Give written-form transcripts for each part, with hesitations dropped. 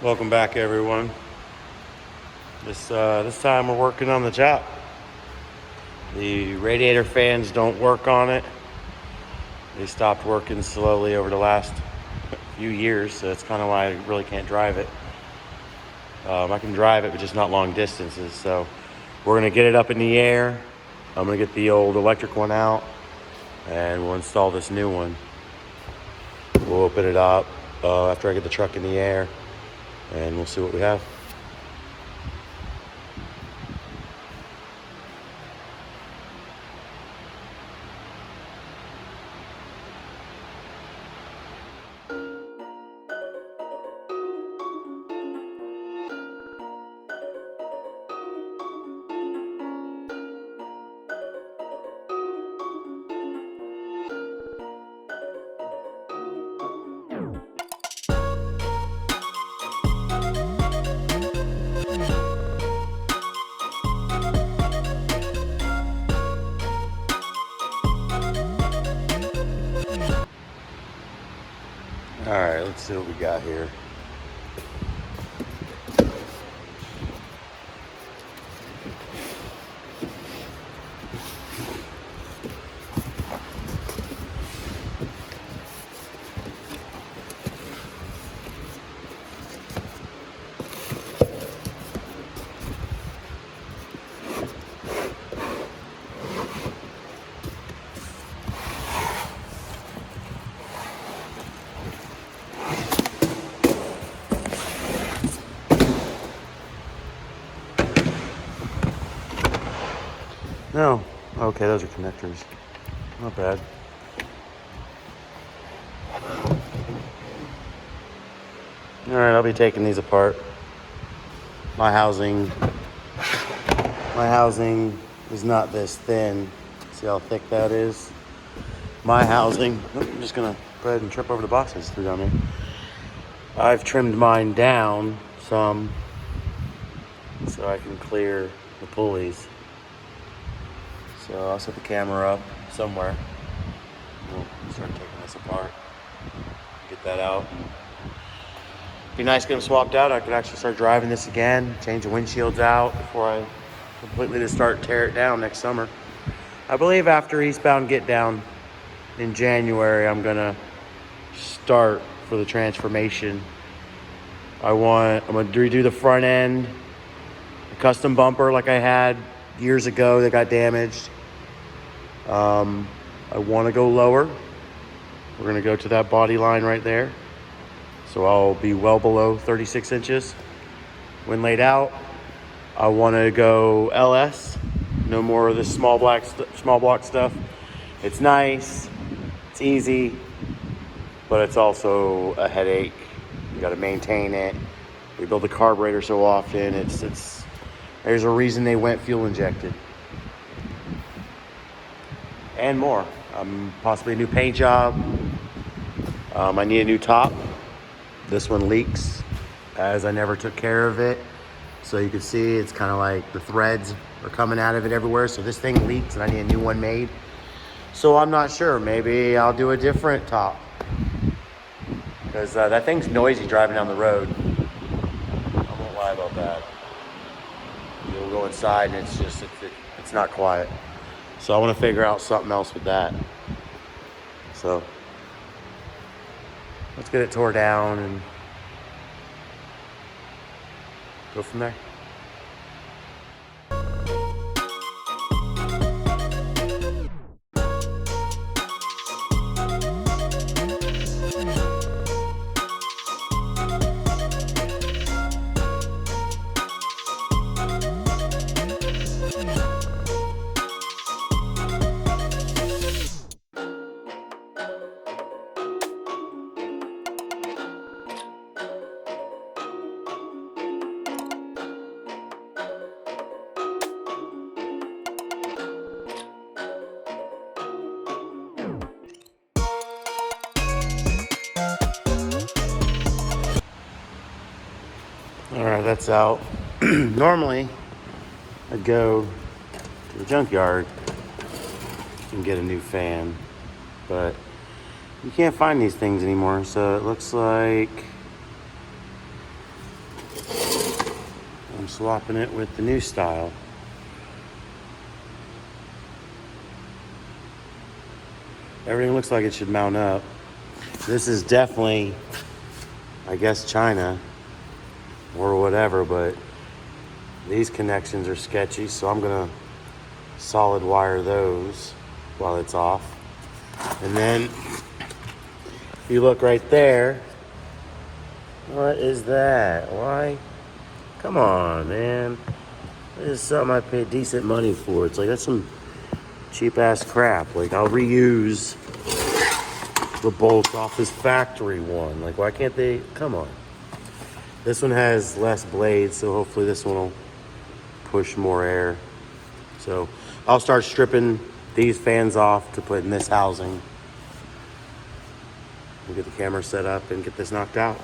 Welcome back, everyone. This time we're working on the top. The radiator fans don't work on it. They stopped working slowly over the last few years, so that's kind of why I really can't drive it. I can drive it, but just not long distances. So we're gonna get it up in the air. I'm gonna get the old electric one out, and we'll install this new one. We'll open it up after I get the truck in the air, and we'll see what we have. All right, let's see what we got here. No. Okay, those are connectors. Not bad. All right, I'll be taking these apart. My housing is not this thin. See how thick that is? My housing, I'm just gonna go ahead and trip over the boxes through down there. I've trimmed mine down some so I can clear the pulleys. So I'll set the camera up somewhere. We'll start taking this apart, get that out. Be nice to get them swapped out. I could actually start driving this again, change the windshields out before I completely just tear it down next summer. I believe after eastbound get down in January, I'm gonna start for the transformation. I'm gonna redo the front end, a custom bumper like I had years ago that got damaged. I want to go lower. We're going to go to that body line right there. So I'll be well below 36 inches when laid out. I want to go LS. No more of this small block stuff. It's nice. It's easy. But it's also a headache. You got to maintain it. We build the carburetor so often. There's a reason they went fuel injected. And more. Possibly a new paint job. I need a new top. This one leaks as I never took care of it. So you can see it's kind of like the threads are coming out of it everywhere. So this thing leaks and I need a new one made. So I'm not sure. Maybe I'll do a different top. Because that thing's noisy driving down the road. I won't lie about that. You'll go inside and it's not quiet. So I want to figure out something else with that. So let's get it tore down and go from there. All right, that's out. Normally, I'd go to the junkyard and get a new fan, but you can't find these things anymore. So it looks like I'm swapping it with the new style. Everything looks like it should mount up. This is definitely, I guess, China or whatever, but these connections are sketchy, so I'm gonna solid wire those while it's off. And then if you look right there, what is that? Why? Come on, man. This is something I paid decent money for. It's like, that's some cheap ass crap. Like, I'll reuse the bolts off this factory one. Like, why can't they? Come on. This one has less blades, so hopefully this one will push more air. So I'll start stripping these fans off to put in this housing. We'll get the camera set up and get this knocked out.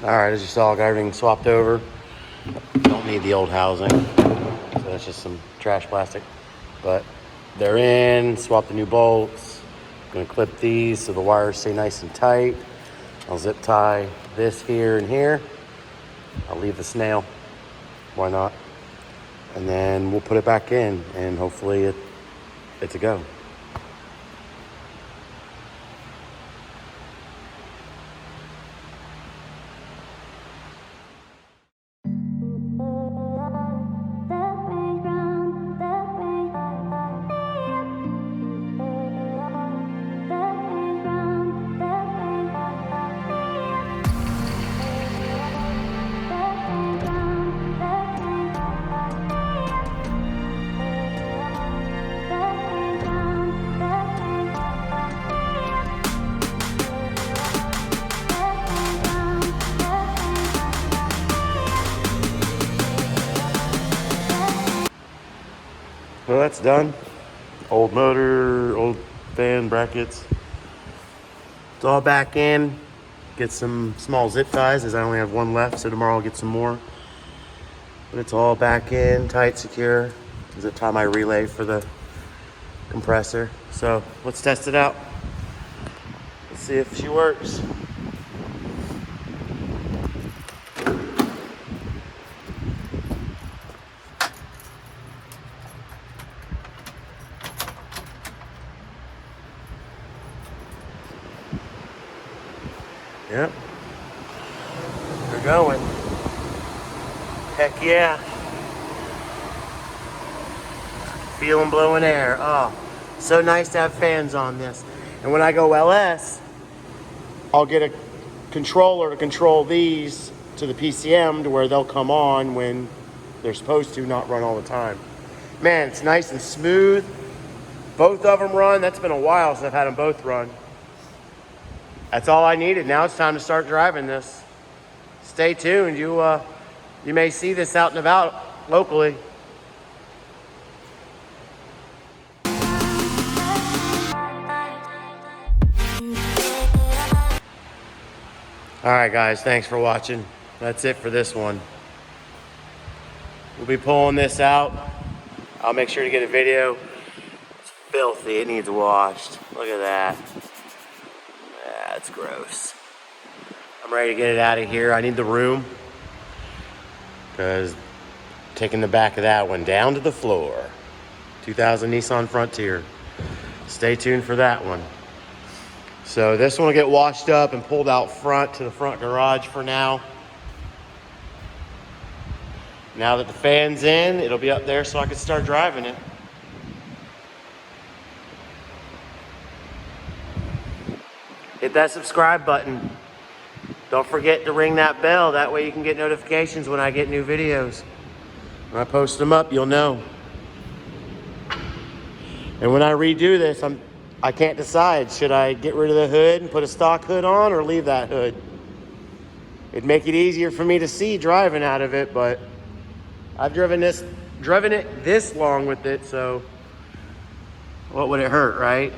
All right, as you saw, I got everything swapped over. Don't need the old housing, so that's just some trash plastic. But they're in, swap the new bolts. Gonna clip these so the wires stay nice and tight. I'll zip tie this here and here. I'll leave the snail, why not? And then we'll put it back in and hopefully it's a go. Well, that's done. Old motor, old fan brackets. It's all back in. Get some small zip ties as I only have one left, so tomorrow I'll get some more. But it's all back in, tight, secure. Zip tie my relay for the compressor. So let's test it out. Let's see if she works. Yep. We're going. Heck yeah. Feeling blowing air. Oh, so nice to have fans on this. And when I go LS, I'll get a controller to control these to the PCM to where they'll come on when they're supposed to, not run all the time. Man, it's nice and smooth. Both of them run. That's been a while since I've had them both run. That's all I needed. Now it's time to start driving this. Stay tuned. You may see this out and about locally. All right, guys, thanks for watching. That's it for this one. We'll be pulling this out. I'll make sure to get a video. It's filthy. It needs washed. Look at that. That's gross. I'm ready to get it out of here. I need the room because taking the back of that one down to the floor. 2000 Nissan Frontier. Stay tuned for that one. So this one will get washed up and pulled out front to the front garage for now. Now that the fan's in, it'll be up there so I can start driving it. Hit that subscribe button. Don't forget to ring that bell. That way you can get notifications when I get new videos. When I post them up, you'll know. And when I redo this, I can't decide. Should I get rid of the hood and put a stock hood on or leave that hood? It'd make it easier for me to see driving out of it, but I've driven it this long with it, so what would it hurt, right?